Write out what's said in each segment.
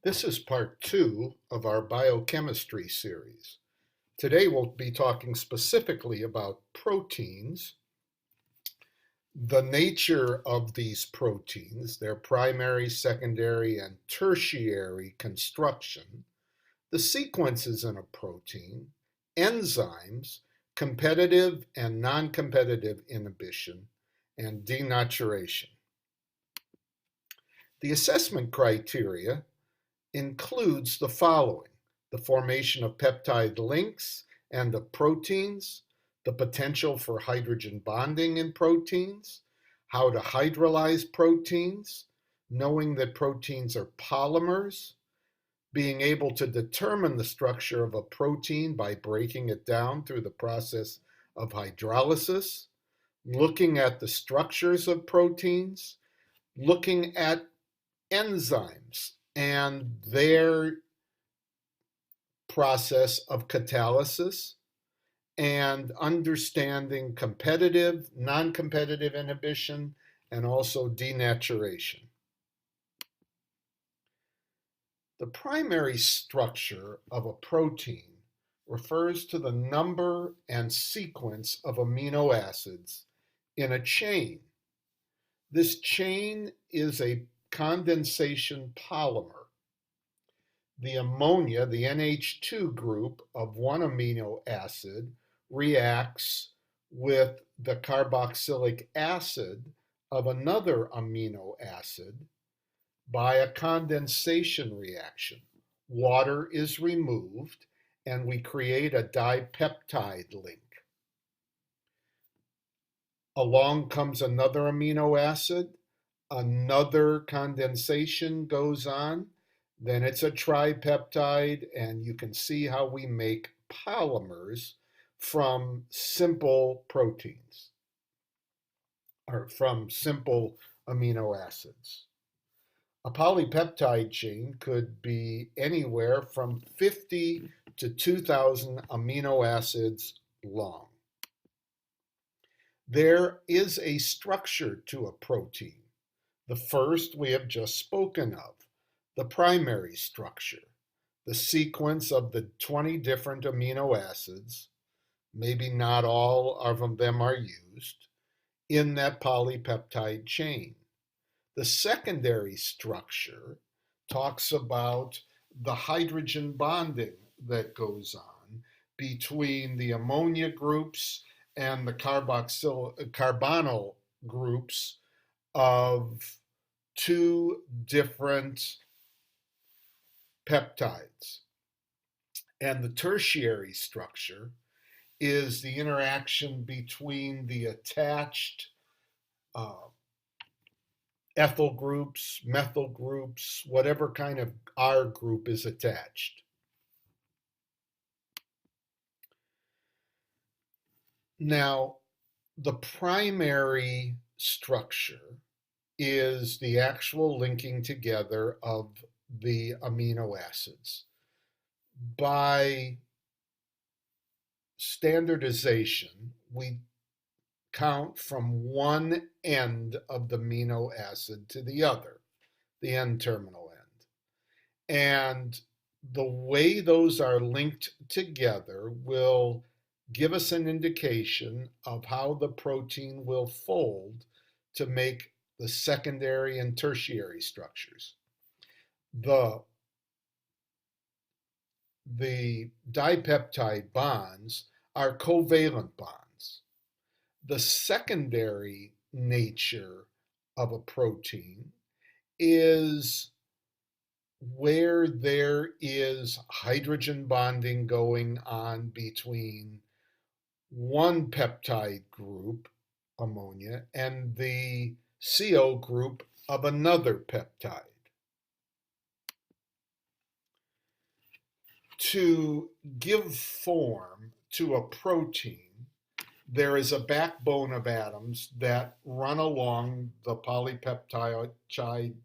This is part 2 of our biochemistry series. Today we'll be talking specifically about proteins, the nature of these proteins, their primary, secondary, and tertiary construction, the sequences in a protein, enzymes, competitive and non-competitive inhibition, and denaturation. The assessment criteria includes the following: the formation of peptide links and of proteins, the potential for hydrogen bonding in proteins, how to hydrolyze proteins, knowing that proteins are polymers, being able to determine the structure of a protein by breaking it down through the process of hydrolysis, looking at the structures of proteins, looking at enzymes and their process of catalysis, and understanding competitive, non-competitive inhibition, and also denaturation. The primary structure of a protein refers to the number and sequence of amino acids in a chain. This chain is a condensation polymer. The ammonia, the NH2 group of one amino acid, reacts with the carboxylic acid of another amino acid by a condensation reaction. Water is removed and we create a dipeptide link. Along comes another amino acid, another condensation goes on, then it's a tripeptide, and you can see how we make polymers from simple proteins or from simple amino acids. A polypeptide chain could be anywhere from 50 to 2,000 amino acids long. There is a structure to a protein. The first we have just spoken of, the primary structure, the sequence of the 20 different amino acids, maybe not all of them are used, in that polypeptide chain. The secondary structure talks about the hydrogen bonding that goes on between the ammonia groups and the carbonyl groups of two different peptides. And the tertiary structure is the interaction between the attached ethyl groups, methyl groups, whatever kind of R group is attached. Now, the primary structure is the actual linking together of the amino acids. By standardization, we count from one end of the amino acid to the other, the N-terminal end. And the way those are linked together will give us an indication of how the protein will fold to make the secondary and tertiary structures. The dipeptide bonds are covalent bonds. The secondary nature of a protein is where there is hydrogen bonding going on between one peptide group, ammonia, and the CO group of another peptide. To give form to a protein, there is a backbone of atoms that run along the polypeptide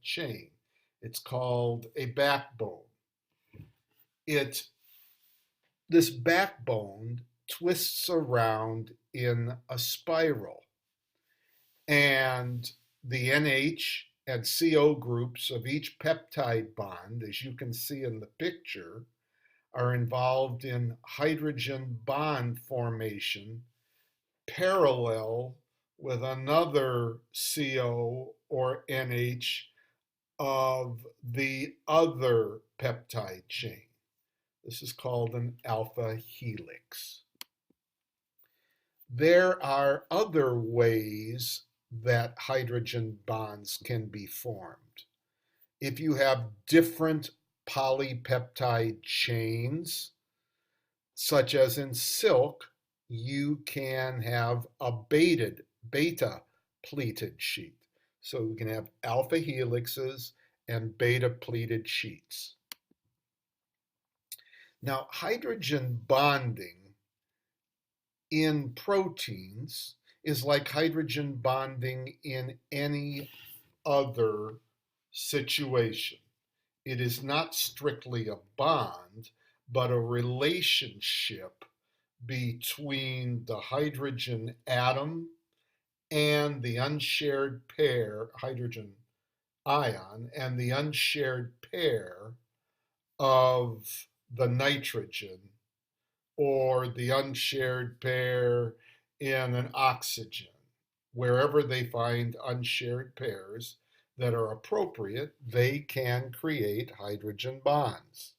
chain. It's called a backbone. This backbone twists around in a spiral, and the NH and CO groups of each peptide bond, as you can see in the picture, are involved in hydrogen bond formation parallel with another CO or NH of the other peptide chain. This is called an alpha helix. There are other ways that hydrogen bonds can be formed. If you have different polypeptide chains, such as in silk, you can have a beta pleated sheet. So we can have alpha helixes and beta pleated sheets. Now, hydrogen bonding in proteins is like hydrogen bonding in any other situation. It is not strictly a bond, but a relationship between the hydrogen atom and the unshared pair, hydrogen ion, and the unshared pair of the nitrogen, or the unshared pair in an oxygen. Wherever they find unshared pairs that are appropriate, they can create hydrogen bonds.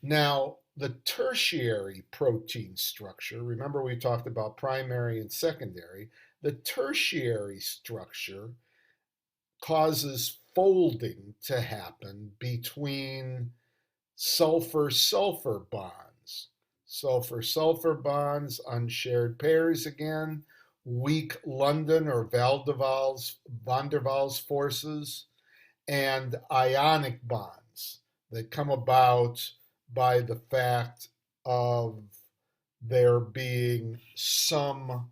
Now, the tertiary protein structure, remember we talked about primary and secondary, the tertiary structure causes folding to happen between sulfur-sulfur bonds. Sulfur-sulfur bonds, unshared pairs again, weak London or van der Waals forces, and ionic bonds that come about by the fact of there being some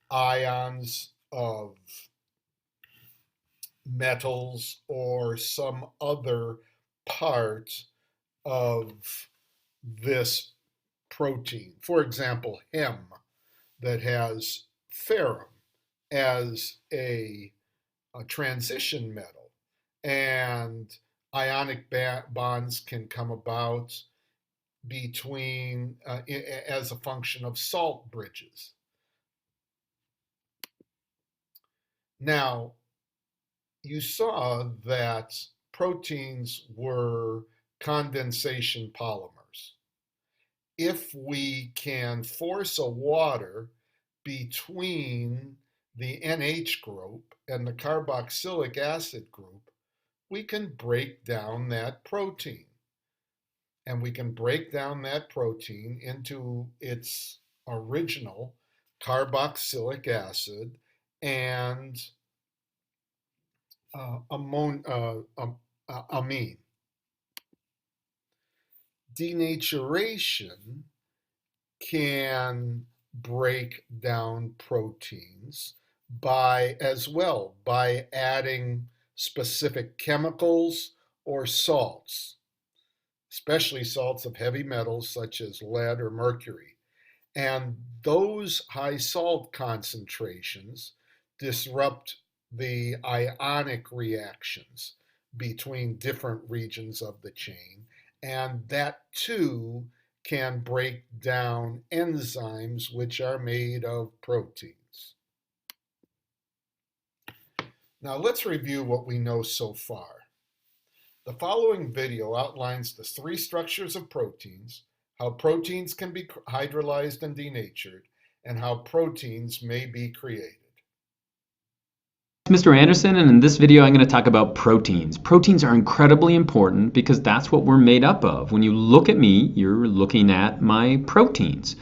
ions of metals or some other part of this protein. For example, Hem, that has ferrum as a transition metal, and ionic bonds can come about between as a function of salt bridges. Now, you saw that proteins were condensation polymers. If we can force a water between the NH group and the carboxylic acid group, we can break down that protein. And we can break down that protein into its original carboxylic acid and amine. Denaturation can break down proteins by adding specific chemicals or salts, especially salts of heavy metals such as lead or mercury. And those high salt concentrations disrupt the ionic reactions between different regions of the chain, and that too can break down enzymes which are made of proteins. Now let's review what we know so far. The following video outlines the three structures of proteins, how proteins can be hydrolyzed and denatured, and how proteins may be created. Mr. Anderson, and in this video I'm going to talk about proteins. Proteins are incredibly important because that's what we're made up of. When you look at me, you're looking at my proteins.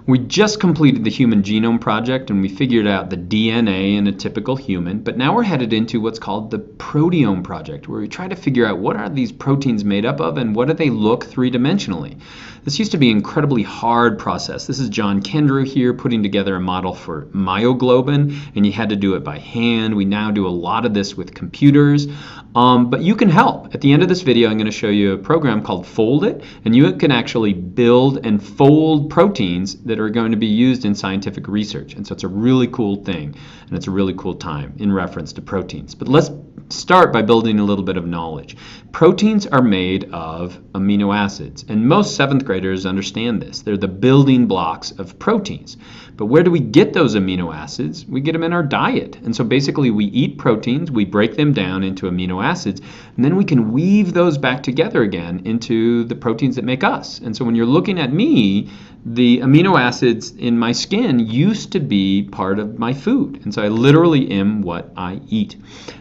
We just completed the Human Genome Project and we figured out the DNA in a typical human, but now we're headed into what's called the Proteome Project, where we try to figure out what are these proteins made up of and what do they look three-dimensionally. This used to be an incredibly hard process. This is John Kendrew here putting together a model for myoglobin, and you had to do it by hand. We now do a lot of this with computers, but you can help. At the end of this video, I'm going to show you a program called Fold It, and you can actually build and fold proteins that are going to be used in scientific research. And so it's a really cool thing, and it's a really cool time in reference to proteins. But let's start by building a little bit of knowledge. Proteins are made of amino acids, and most 7th graders understand this. They're the building blocks of proteins. But where do we get those amino acids? We get them in our diet. And so basically we eat proteins, we break them down into amino acids, and then we can weave those back together again into the proteins that make us. And so when you're looking at me, the amino acids in my skin used to be part of my food. And so I literally am what I eat.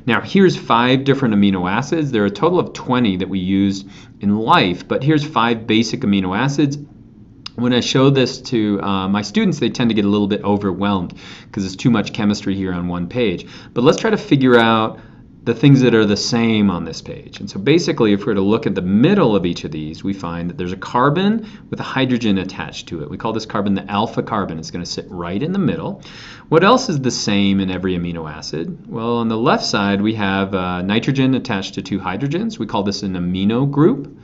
Now here's 5 different amino acids. There are a total of 20 that we use in life, but here's 5 basic amino acids. When I show this to my students, they tend to get a little bit overwhelmed because there's too much chemistry here on one page. But let's try to figure out the things that are the same on this page. And so basically, if we were to look at the middle of each of these, we find that there's a carbon with a hydrogen attached to it. We call this carbon the alpha carbon. It's going to sit right in the middle. What else is the same in every amino acid? Well, on the left side, we have nitrogen attached to 2 hydrogens. We call this an amino group.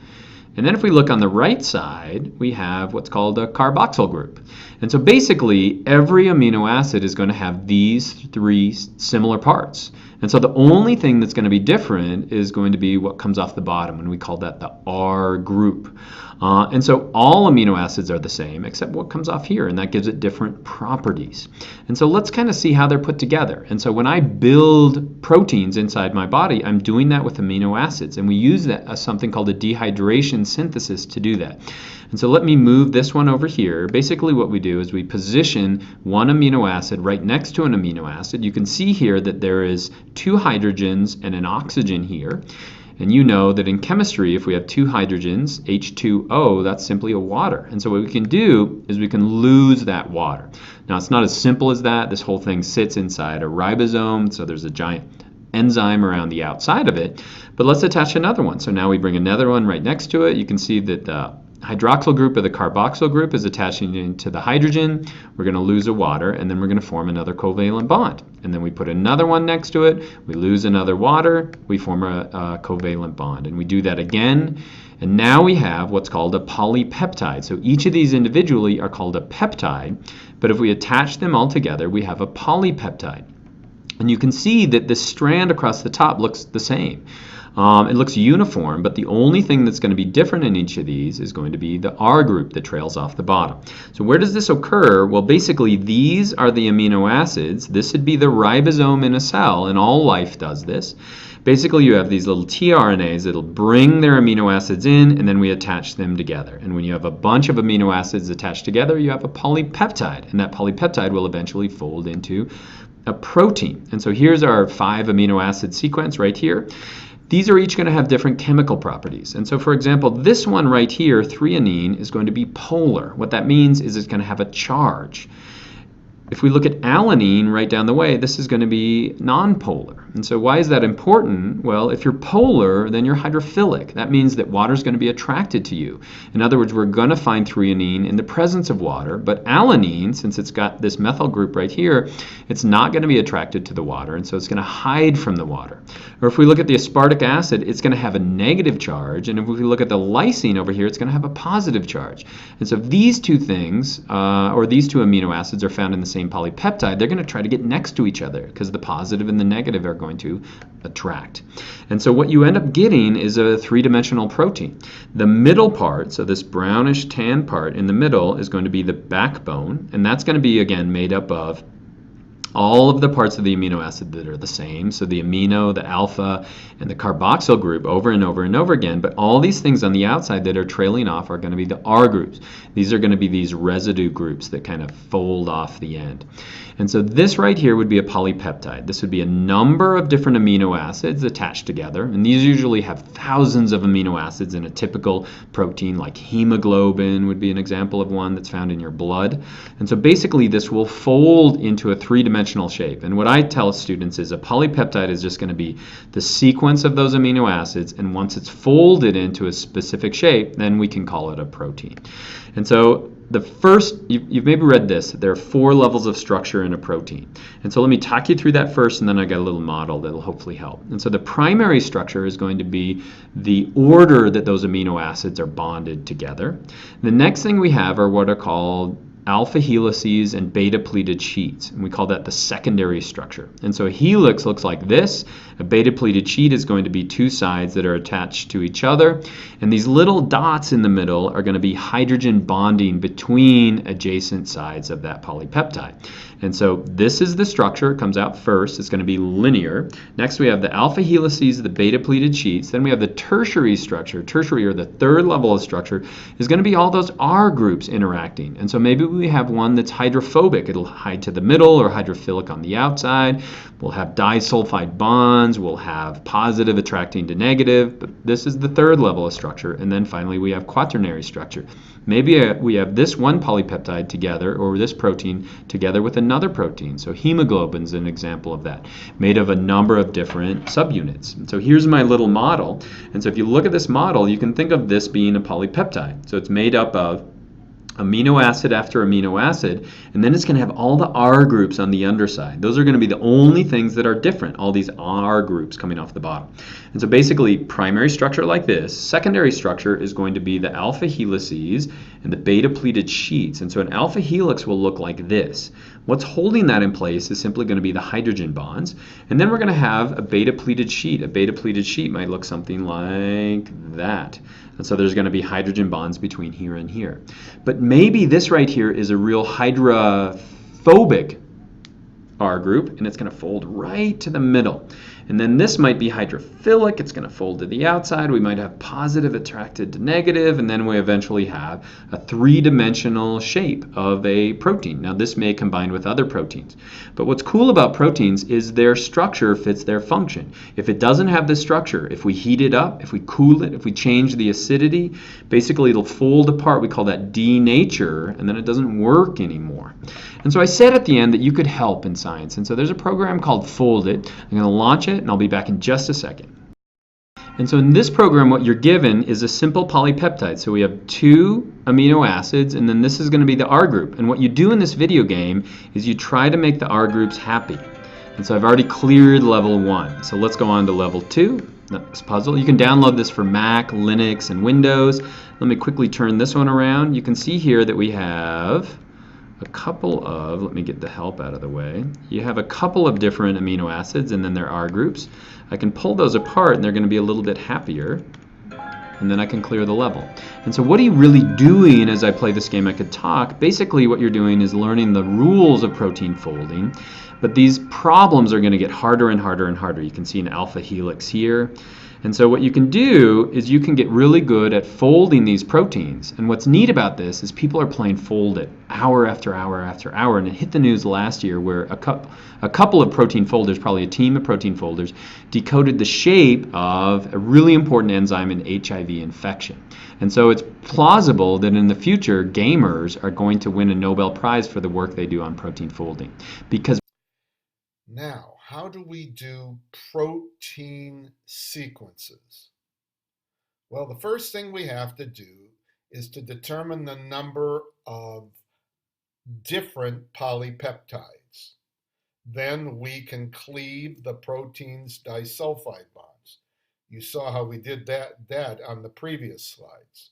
And then if we look on the right side, we have what's called a carboxyl group. And so basically, every amino acid is going to have these 3 similar parts. And so the only thing that's going to be different is going to be what comes off the bottom, and we call that the R group. And so all amino acids are the same except what comes off here, and that gives it different properties. And so let's kind of see how they're put together. And so when I build proteins inside my body, I'm doing that with amino acids, and we use that as something called a dehydration synthesis to do that. And so let me move this one over here. Basically what we do is we position one amino acid right next to an amino acid. You can see here that there is 2 hydrogens and an oxygen here. And you know that in chemistry, if we have 2 hydrogens, H2O, that's simply a water. And so what we can do is we can lose that water. Now, it's not as simple as that. This whole thing sits inside a ribosome, so there's a giant enzyme around the outside of it. But let's attach another one. So now we bring another one right next to it. You can see that the hydroxyl group or the carboxyl group is attaching into the hydrogen. We're going to lose a water, and then we're going to form another covalent bond. And then we put another one next to it. We lose another water. We form a covalent bond. And we do that again. And now we have what's called a polypeptide. So each of these individually are called a peptide. But if we attach them all together, we have a polypeptide. And you can see that this strand across the top looks the same. It looks uniform, but the only thing that's going to be different in each of these is going to be the R group that trails off the bottom. So where does this occur? Well, basically, these are the amino acids. This would be the ribosome in a cell, and all life does this. Basically, you have these little tRNAs that'll bring their amino acids in, and then we attach them together. And when you have a bunch of amino acids attached together, you have a polypeptide, and that polypeptide will eventually fold into a protein. And so here's our 5 amino acid sequence right here. These are each going to have different chemical properties. And so, for example, this one right here, threonine, is going to be polar. What that means is it's going to have a charge. If we look at alanine right down the way, this is going to be nonpolar. And so why is that important? Well, if you're polar, then you're hydrophilic. That means that water is going to be attracted to you. In other words, we're going to find threonine in the presence of water, but alanine, since it's got this methyl group right here, it's not going to be attracted to the water, and so it's going to hide from the water. Or if we look at the aspartic acid, it's going to have a negative charge, and if we look at the lysine over here, it's going to have a positive charge. And so if these two things, or these 2 amino acids are found in the same polypeptide, they're going to try to get next to each other because the positive and the negative are going to attract. And so what you end up getting is a 3-dimensional protein. The middle part, so this brownish tan part in the middle, is going to be the backbone, and that's going to be, again, made up of all of the parts of the amino acid that are the same, so the amino, the alpha, and the carboxyl group over and over and over again, but all these things on the outside that are trailing off are going to be the R groups. These are going to be these residue groups that kind of fold off the end. And so this right here would be a polypeptide. This would be a number of different amino acids attached together, and these usually have thousands of amino acids in a typical protein, like hemoglobin would be an example of one that's found in your blood. And so basically this will fold into a 3-dimensional shape. And what I tell students is a polypeptide is just going to be the sequence of those amino acids, and once it's folded into a specific shape, then we can call it a protein. And so the first, you've maybe read this, there are 4 levels of structure in a protein. And so let me talk you through that first, and then I got a little model that'll hopefully help. And so the primary structure is going to be the order that those amino acids are bonded together. The next thing we have are what are called alpha helices and beta pleated sheets, and we call that the secondary structure. And so a helix looks like this. A beta pleated sheet is going to be two sides that are attached to each other, and these little dots in the middle are going to be hydrogen bonding between adjacent sides of that polypeptide. And so this is the structure. It comes out first. It's going to be linear. Next we have the alpha helices, the beta pleated sheets. Then we have the tertiary structure. Tertiary, or the third level of structure, is going to be all those R groups interacting. And so maybe we have one that's hydrophobic. It'll hide to the middle, or hydrophilic on the outside. We'll have disulfide bonds. We'll have positive attracting to negative. But this is the third level of structure. And then finally we have quaternary structure. Maybe we have this one polypeptide together, or this protein together with another protein. So hemoglobin is an example of that, made of a number of different subunits. And so here's my little model. And so if you look at this model, you can think of this being a polypeptide. So it's made up of amino acid after amino acid, and then it's going to have all the R groups on the underside. Those are going to be the only things that are different, all these R groups coming off the bottom. And so basically, primary structure like this. Secondary structure is going to be the alpha helices and the beta pleated sheets. And so an alpha helix will look like this. What's holding that in place is simply going to be the hydrogen bonds. And then we're going to have a beta pleated sheet. A beta pleated sheet might look something like that. And so there's going to be hydrogen bonds between here and here. But maybe this right here is a real hydrophobic R group, and it's going to fold right to the middle. And then this might be hydrophilic. It's going to fold to the outside. We might have positive attracted to negative, and then we eventually have a three-dimensional shape of a protein. Now this may combine with other proteins. But what's cool about proteins is their structure fits their function. If it doesn't have this structure, if we heat it up, if we cool it, if we change the acidity, basically it'll fold apart. We call that denature, and then it doesn't work anymore. And so I said at the end that you could help in science. And so there's a program called Fold It. I'm going to launch it, and I'll be back in just a second. And so in this program, what you're given is a simple polypeptide. So we have two amino acids, and then this is going to be the R group. And what you do in this video game is you try to make the R groups happy. And so I've already cleared level 1. So let's go on to level 2. Next puzzle. You can download this for Mac, Linux, and Windows. Let me quickly turn this one around. You can see here that we have a couple of, let me get the help out of the way. You have a couple of different amino acids, and then there are groups. I can pull those apart, and they're going to be a little bit happier. And then I can clear the level. And so what are you really doing as I play this game? I could talk. Basically what you're doing is learning the rules of protein folding. But these problems are going to get harder and harder and harder. You can see an alpha helix here. And so what you can do is you can get really good at folding these proteins. And what's neat about this is people are playing Fold It hour after hour after hour. And it hit the news last year where a couple of protein folders, probably a team of protein folders, decoded the shape of a really important enzyme in HIV infection. And so it's plausible that in the future, gamers are going to win a Nobel Prize for the work they do on protein folding. Because now, how do we do protein sequences? Well, the first thing we have to do is to determine the number of different polypeptides. Then we can cleave the protein's disulfide bonds. You saw how we did that on the previous slides.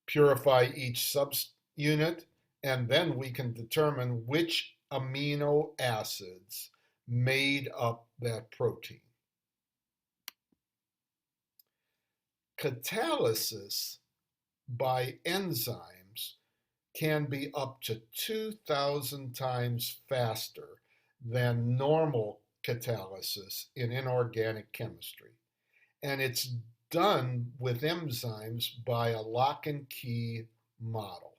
Purify each subunit, and then we can determine which amino acids made up that protein. Catalysis by enzymes can be up to 2,000 times faster than normal catalysis in inorganic chemistry. And it's done with enzymes by a lock and key model.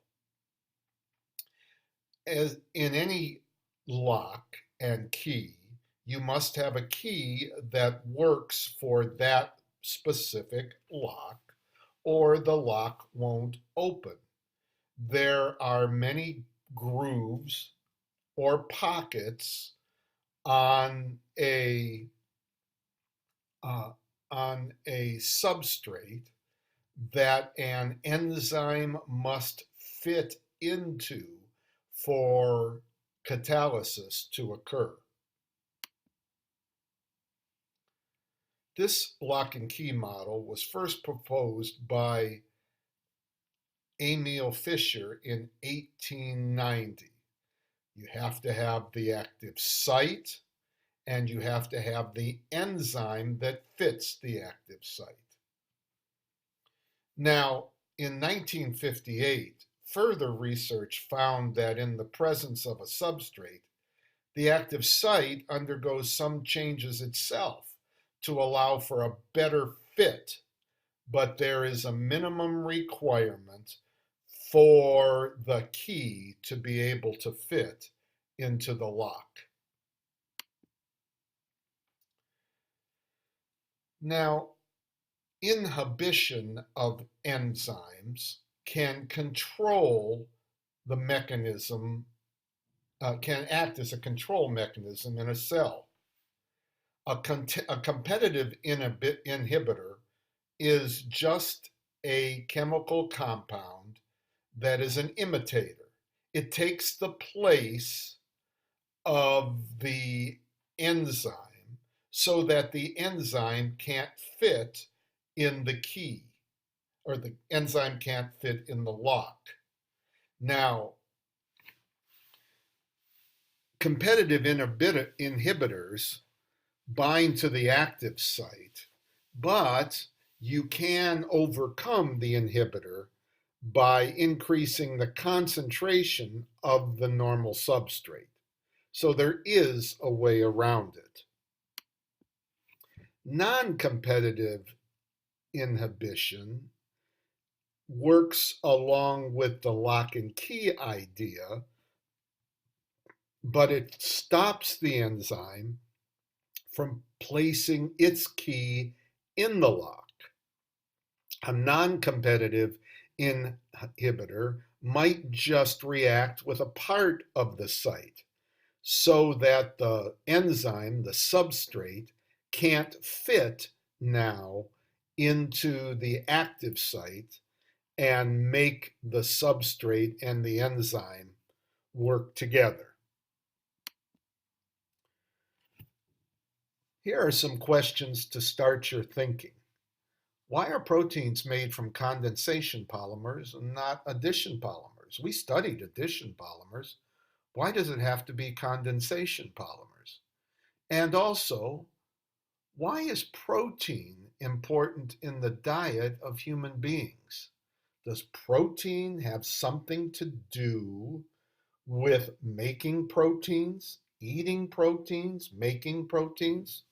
As in any lock and key, you must have a key that works for that specific lock, or the lock won't open. There are many grooves or pockets on a substrate that an enzyme must fit into for catalysis to occur. This lock and key model was first proposed by Emil Fischer in 1890. You have to have the active site, and you have to have the enzyme that fits the active site. Now, in 1958, further research found that in the presence of a substrate, the active site undergoes some changes itself to allow for a better fit, but there is a minimum requirement for the key to be able to fit into the lock. Now, inhibition of enzymes can control the mechanism, can act as a control mechanism in a cell. A competitive inhibitor is just a chemical compound that is an imitator. It takes the place of the enzyme so that the enzyme can't fit in the key, or the enzyme can't fit in the lock. Now, competitive inhibitors bind to the active site, but you can overcome the inhibitor by increasing the concentration of the normal substrate. So there is a way around it. Non-competitive inhibition works along with the lock and key idea, but it stops the enzyme from placing its key in the lock. A non-competitive inhibitor might just react with a part of the site so that the enzyme, the substrate, can't fit now into the active site and make the substrate and the enzyme work together. Here are some questions to start your thinking. Why are proteins made from condensation polymers and not addition polymers? We studied addition polymers. Why does it have to be condensation polymers? And also, why is protein important in the diet of human beings? Does protein have something to do with making proteins, eating proteins, making proteins?